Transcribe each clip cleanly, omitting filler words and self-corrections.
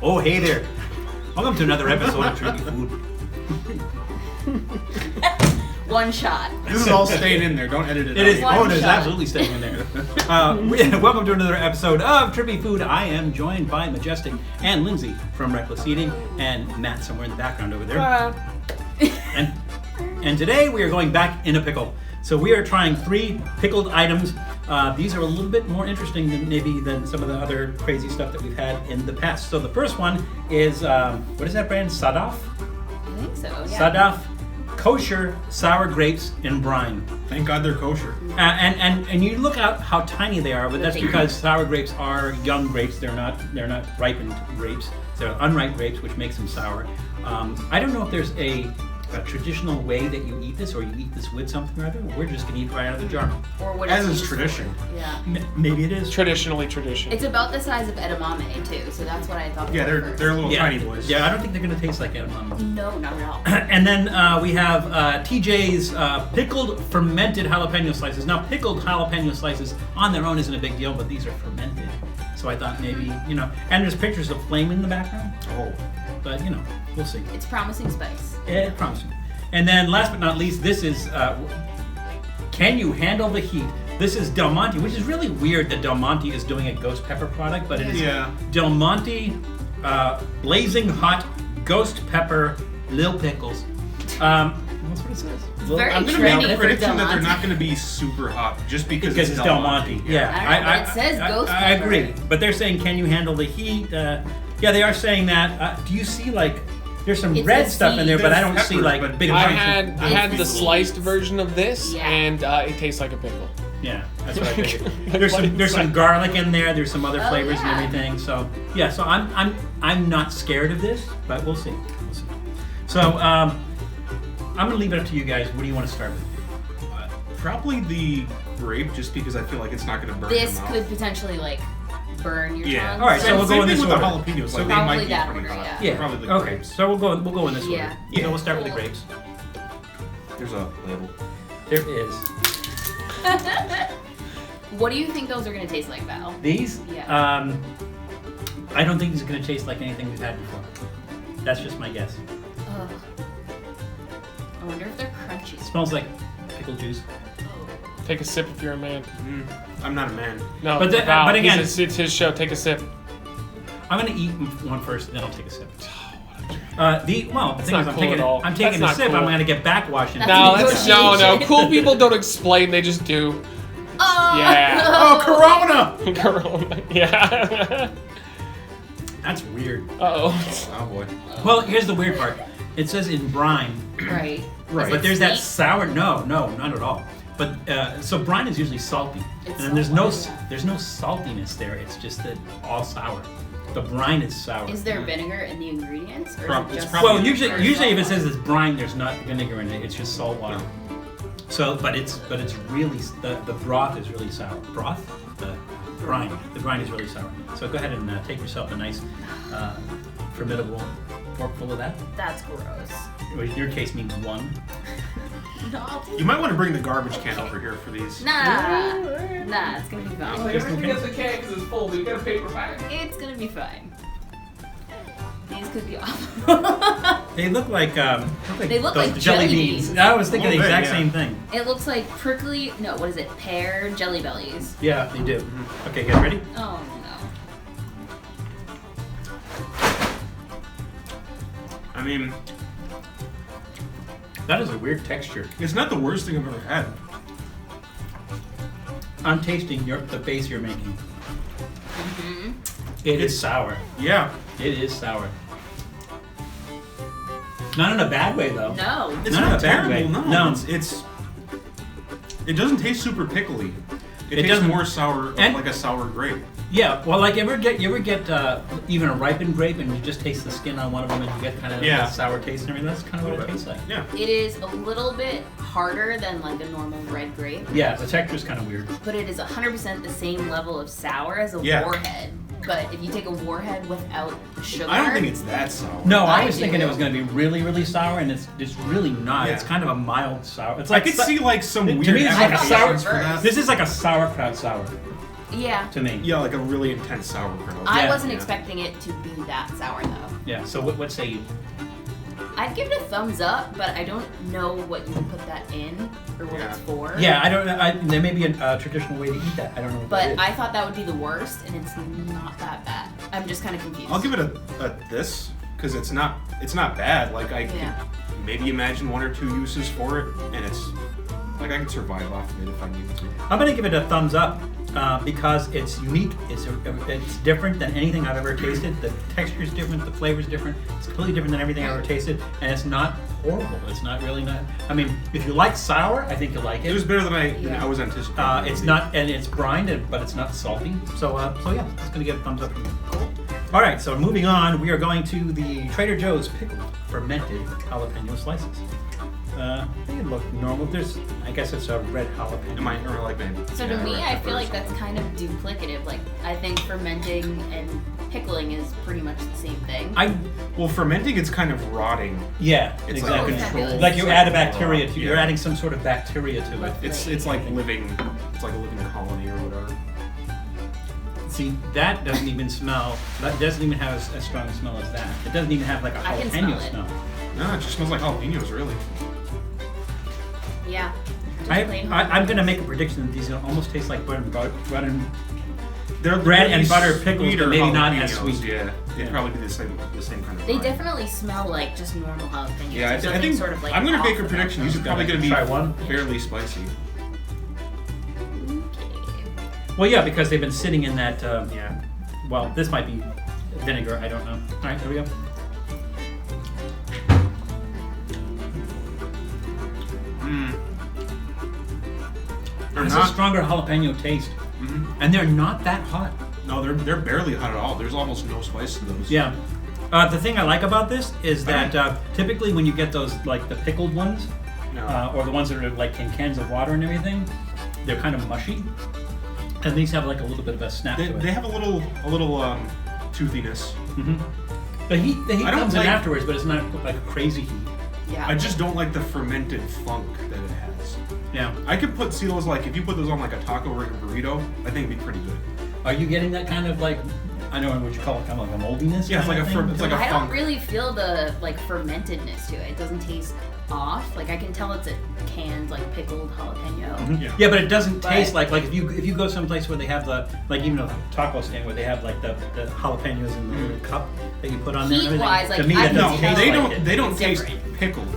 Oh, hey there. Welcome to another episode of Trippy Food. One shot. This is all staying in there. Don't edit it out. It is. One Oh, it is shot. absolutely staying in there. Welcome to another episode of Trippy Food. I am joined by Majestic and Lindsay from Wreckless Eating, and Matt somewhere in the background over there. And today we are going back in a pickle. So we are trying 3 pickled items. These are a little bit more interesting than some of the other crazy stuff that we've had in the past. So the first one is, what is that brand? Sadaf? I think so, yeah. Sadaf kosher sour grapes in brine. Thank God they're kosher. And you look at how tiny they are, but that's because sour grapes are young grapes. They're not ripened grapes. They're unripe grapes, which makes them sour. I don't know if there's a traditional way that you eat this, or you eat this with something or other. We're just gonna eat right out of the jar. Or what As is tradition. Yeah. Maybe it is. Traditionally tradition. It's about the size of edamame too, so that's what I thought. Yeah, they're little tiny boys. Yeah, I don't think they're gonna taste like edamame. No, not at all. And then we have TJ's pickled fermented jalapeno slices. Now, pickled jalapeno slices on their own isn't a big deal, but these are fermented. So I thought maybe, and there's pictures of flame in the background. Oh. But, we'll see. It's promising spice. It's promising. And then last but not least, this is Can You Handle the Heat? This is Del Monte, which is really weird that Del Monte is doing a ghost pepper product, but it is Del Monte Blazing Hot Ghost Pepper Lil Pickles. That's what it says. Very I'm going to trendy make a for prediction Del that they're Monte. not going to be super hot just because It's Del Monte. Yeah. I don't know, but it says ghost I pepper. agree. But they're saying, can you handle the heat? Yeah, they are saying that. Do you see, there's some It's red the stuff in there, seed. but I don't There's see, peppers, but big I chunks. had the the seeds. sliced version of this, Yeah. and it tastes like a pickle. Yeah, that's what I figured. Like There's what some inside? garlic in there. There's some other Oh, flavors yeah. and everything. So yeah, so I'm not scared of this, but we'll see. So I'm gonna leave it up to you guys. What do you want to start with? Probably the grape, just because I feel like it's not going to burn This your mouth. could potentially burn your tongue. All right, so we'll go in Same this thing with order. the jalapenos. So Like, they probably might be that pretty order, hot. yeah. Probably the Okay, grapes. so we'll go in this Yeah. order. Yeah. So we'll start with the Cool. grapes. There's a label. There is What do you think those are going to taste like, Val? these. Yeah. I don't think these are gonna taste like anything we've had before. That's just my guess. Ugh. I wonder if they're crunchy. It smells like pickle juice. Take a sip if you're a man. I'm not a man. No, But the- Val, but again- it's his show. Take a sip. I'm gonna eat one first, and then I'll take a sip. The thing is, not I'm cool taking at all. I'm taking That's a sip. not I'm cool. gonna get backwash in it. That's No, negotiation. no. Cool people don't explain. They just do. Oh! Yeah. Oh, Corona! Corona. Yeah. That's weird. Uh-oh. Oh, boy. Well, here's the weird part. It says in brine, Right. Right. Is but it there's that sweet? sour. No, not at all. But so brine is usually salty, It's and there's salty, no yeah. there's no saltiness there. It's just that all sour. The brine is sour. Is there vinegar in the ingredients? Or Prob- is it it's just probably- Well, usually if it salt says it's brine, there's not vinegar in it. It's just salt water. So, but it's really the broth is really sour. Broth, the brine is really sour. So go ahead and take yourself a nice formidable forkful of that. water? That's gross. Which in your case means one. No, I'll take You might want to bring the garbage can over here for these. Nah, it's gonna be fine. Just in case. the can because it's full. You get a paper bag. It's gonna be fine. These could be awful. They look like They look those like jelly beans. I was thinking the A little bit, exact yeah. same thing. It looks like prickly. No, what is it? Pear jelly bellies. Yeah, they do. Okay, guys, ready? Oh I mean, That is a weird texture. it's not the worst thing I've ever had. I'm tasting the face you're making. no. It is sour. Yeah. It is sour. Not in a bad way though. No. It's Not in not a bad terrible, way. no. No. It doesn't taste super pickly. It tastes doesn't. more sour, And- like a sour grape. Yeah, well, you ever get even a ripened grape and you just taste the skin on one of them and you get kind of that sour taste and everything? That's kind of what it tastes like. Yeah. It is a little bit harder than like a normal red grape, Yeah, the texture's kind of weird. but it is 100% the same level of sour as a Yeah. warhead. But if you take a warhead without sugar, I don't think it's that sour. No, I I was thinking do. it was going to be really, really sour, and it's really not. Yeah. It's kind of a mild sour. It's I like could see like some to weird me, it's like a applications sour- for that. This is like a sauerkraut sour. Yeah. to me. Yeah, like a really intense sauerkraut. I Yeah. wasn't expecting it to be that sour though. Yeah. So what say you? I'd give it a thumbs up, but I don't know what you would put that in or what Yeah. it's for. Yeah, I don't know. There may be a traditional way to eat that. I don't know. What that But is. I thought that would be the worst, and it's not that bad. I'm just kind of confused. I'll give it a this because it's not bad. Like I Yeah. could maybe imagine 1 or 2 uses for it, and it's like I could survive off of it if I needed to. I'm gonna give it a thumbs up because it's unique. It's different than anything I've ever tasted. The texture is different. The flavor is different. It's completely different than everything I've ever tasted, and it's not horrible. It's not really not. I mean, if you like sour, I think you'll like It was it. better than I was anticipating. It's not, and it's brined, but it's not salty. So yeah, it's gonna get a thumbs up from me. All right, so moving on, we are going to the Trader Joe's pickled fermented jalapeno slices. They look normal. I guess it's a red jalapeno. Am I like maybe? So to me, I feel like that's kind of duplicative. Like, I think fermenting and pickling is pretty much the same thing. Well, fermenting, it's kind of rotting. Yeah, It's exactly. like controlled. Like you It's add a like bacteria raw. to. You're Yeah. adding some sort of bacteria to it. It's like living. It's like a living colony or whatever. See, that doesn't even smell. That doesn't even have a strong smell as that. It doesn't even have like a I can jalapeno smell it. smell. No, it just smells like jalapenos, really. Yeah. Just plain I'm gonna make a prediction that these are gonna almost taste like bread and butter. They're Bread and maybe butter pickles, but sweeter maybe not as jalapenos, sweet. Yeah, they'd Yeah. probably be the same kind of. They vibe. definitely smell like just normal jalapenos. Yeah, There's I nothing think sort of like I'm gonna off make a about prediction. them. These are probably gonna be Try one? fairly spicy. Okay. Well, yeah, because they've been sitting in that. Yeah. Well, this might be vinegar. I don't know. All right, here we go. Mm. They're It's a not. stronger jalapeno taste, Mhm. and they're not that hot. No, they're barely hot at all. There's almost no spice to those. Yeah. The thing I like about this is that Alright. typically when you get those like the pickled ones, No. or the ones that are like in cans of water and everything, they're kind of mushy. And these have like a little bit of a snap they, to it. they have a little toothiness. hmm The heat I don't comes in like- afterwards, but it's not like a crazy heat. Yeah. I just don't like the fermented funk that it has. Yeah. I could see those like if you put those on like a taco or a burrito, I think it'd be pretty good. Are you getting that kind of like, I don't know what you call it, kind of like a moldiness? Yeah, it's kind like of a thing? it's like a I funk. don't really feel the like fermentedness to it. It doesn't taste off. Like I can tell it's a canned like pickled jalapeno. Mhm. Yeah. Yeah, but it doesn't But- taste like if you go someplace where they have the like even a taco stand where they have like the jalapenos in the little cup that you put on there. and everything. Heat-wise, like, to me I that can No, doesn't tell taste they like don't. it. They don't It's taste different. pickled.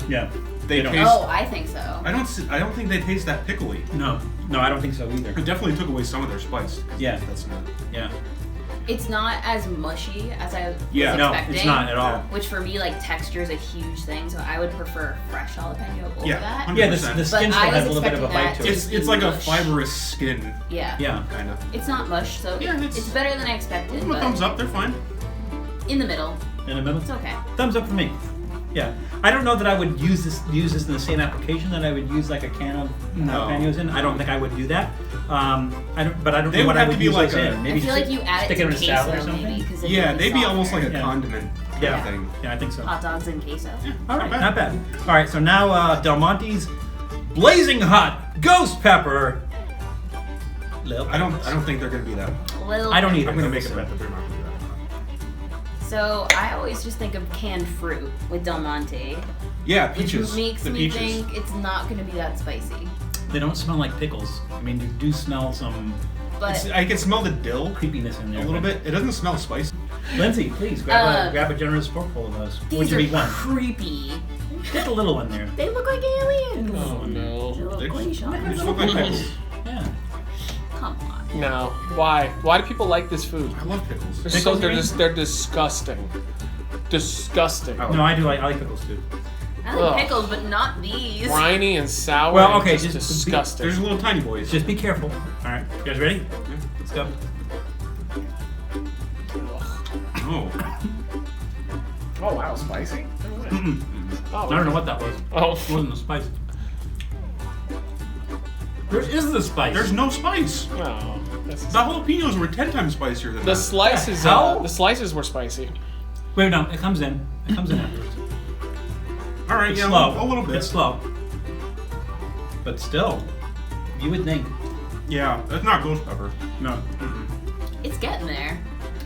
Yeah. They don't. taste. Oh, I think so. I don't think they taste that pickly. No, I don't think so either. It definitely took away some of their spice. 'Cause Yeah. That's not. Yeah. It's not as mushy as I was Yeah, No, expecting. it's not at all. Which for me, like texture is a huge thing, so I would prefer fresh jalapeno over Yeah, that. 100%. Yeah, the But skin still I has a was little bit of a expecting bite to that it. to- It's like a mush. fibrous skin, Yeah. Yeah. kind of. It's not mush, so Yeah, it's it's- better than I expected. Give them a But thumbs up. They're fine. in the middle, In the middle. it's okay. Thumbs up for me. Yeah. I don't know that I would use this in the same application that I would use like a can of No. jalapenos in. I don't think I would do that. I don't They know what would I have would to be use like those a- in. Maybe I feel like you add stick it it in to a queso salad or something. maybe because Yeah, they'd be almost like a Yeah. condiment kind Yeah. of thing. Yeah, I think so. hot dogs and queso. All right, Not not bad. All right, so now Del Monte's blazing hot ghost pepper. Lil I don't think they're gonna be that. Little I don't either. I'm gonna make a bet that they're not gonna be that. So I always just think of canned fruit with Del Monte, Yeah, which peaches. makes the me peaches. think it's not going to be that spicy. They don't smell like pickles. I mean, you do smell some But I can smell the dill creepiness in a there. little but- bit. It doesn't smell spicy. Lindsay, please grab a generous forkful of those. Would these you are eat one? creepy. Get the little one there. They look like aliens. Oh no. They look They like just aliens. look like pickles. Yeah. Come on. No. Why? Why do people like this food? I love pickles. They're, Pickles, they're you mean? just they're disgusting. Disgusting. Oh. No, I do. I like pickles too. I like Ugh. pickles, but not these. Briny and sour. Well, and okay, just just disgusting. There's little tiny boys. Just be careful. All right, you guys ready? Let's go. Oh. Oh wow, spicy. I don't know what that was. Oh. It wasn't the spice. Where is the spice? There's no spice. Oh, The jalapenos were 10 times spicier than the that. slices. hell? The slices were spicy. Wait, no, it comes in. It comes in afterwards. All right, It's yeah, slow. a little bit. It's slow. But still, you would think. Yeah, that's not ghost pepper. No. It's getting there.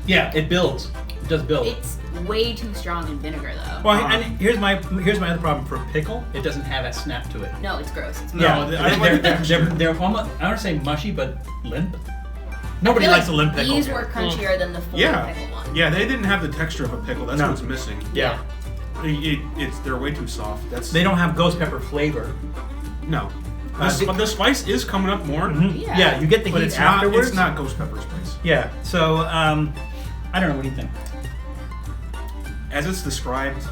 Yeah, it builds. It does build. It's way too strong in vinegar though. Well, and here's my other problem for pickle. It doesn't have that snap to it. No, it's gross. It's Yeah, No, I like they're almost, I don't want to say mushy, but limp. Nobody I feel likes a limp pickle. These were crunchier than the full pickle one. Yeah, they didn't have the texture of a pickle. That's No. what's missing. Yeah. They're way too soft. They don't have ghost pepper flavor. No. The- The spice is coming up more, Yeah. Yeah, you get the but heat it's afterwards. not ghost pepper spice. Yeah. So I don't know. What do you think? As it's described,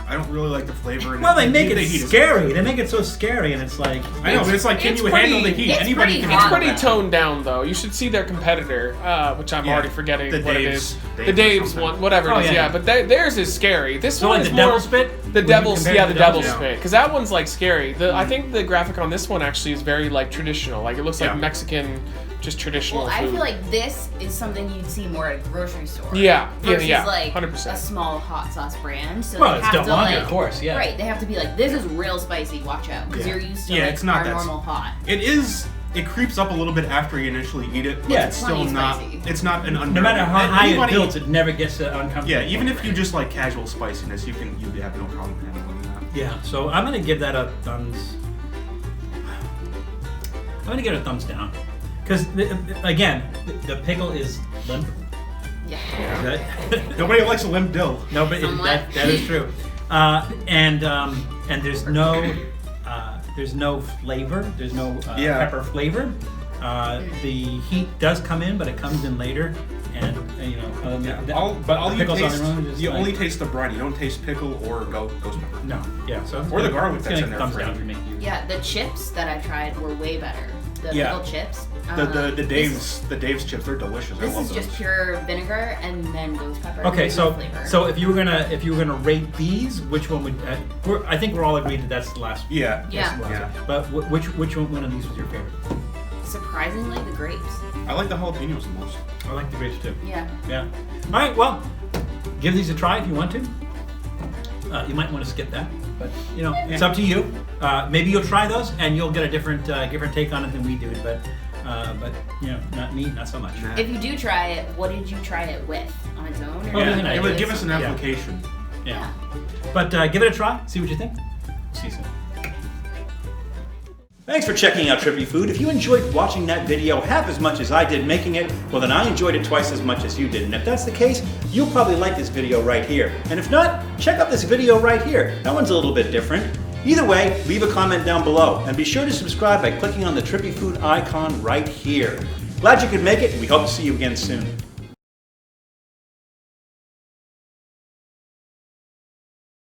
I don't really like the flavor. Well, they make the it heat is- scary. They make it so scary, and it's like I know, but it's like, can it's you handle the pretty- heat? it's Anybody pretty can hot. It's handle pretty that. toned down, though. You should see their competitor, which I'm Yeah, already forgetting the what it Dave's- is. Dave's The or Dave's something. one, whatever Oh, it is. yeah. Yeah, but theirs is scary. This so one like is the more devil spit. the Would you devil's, compare yeah, to the devil's Yeah. spit, because that one's like scary. I think the graphic on this one actually is very like traditional. Like it looks like Yeah. Mexican, just traditional Well, food. I feel like this is something you'd see more at a grocery store. Yeah, Versus yeah, like 100%. a small hot sauce brand. So Well, they it's have to Del Monte, like, of course, yeah. Right, they have to be like, this is real spicy, watch out. Because Yeah. you're used to Yeah, like, it's not our that normal hot. It is. It creeps up a little bit after you initially eat it, but Yeah, it's plenty still not. spicy. It's not an No matter how high anybody- it builds, it never gets to uncomfortable. Yeah, even if point, you right? just like casual spiciness, you have no problem handling that. Yeah. So I'm gonna give that a thumbs. I'm gonna give it a thumbs down, because again, the pickle is limp. Yeah. That- Nobody likes a limp dill. No, but Somewhat. that is true. And there's no flavor. There's no Yeah. pepper flavor. The heat does come in, but it comes in later. And you know, All you pickles taste, on their own. Is you like- only taste the brine. You don't taste pickle or ghost pepper. No, yeah. So Or the garlic it's that's gonna in there thumbs for down you. for me. Yeah, the chips that I tried were way better. The Yeah. pickled chips. The Dave's chips, they're delicious. I This love is just those. pure vinegar and then ghost pepper. Okay, There's no flavor. so if you were gonna rate these, which one would? I think we're all agreed that that's the last. Yeah. Yeah. Yeah. But which one of these was your favorite? Surprisingly, the grapes. I like the jalapenos the most. I like the grapes too. Yeah. Yeah. All right. Well, give these a try if you want to. You might want to skip that, but you know, it's up to you. Maybe you'll try those and you'll get a different take on it than we do. But you know, not me, not so much. Nah. If you do try it, what did you try it with? On its own? Or Oh, did yeah, you it would with give us an something? application. Yeah. But give it a try. See what you think. See you soon. Thanks for checking out Trippy Food. If you enjoyed watching that video half as much as I did making it, well then I enjoyed it twice as much as you did. And if that's the case, you'll probably like this video right here. And if not, check out this video right here. That one's a little bit different. Either way, leave a comment down below. And be sure to subscribe by clicking on the Trippy Food icon right here. Glad you could make it, and we hope to see you again soon.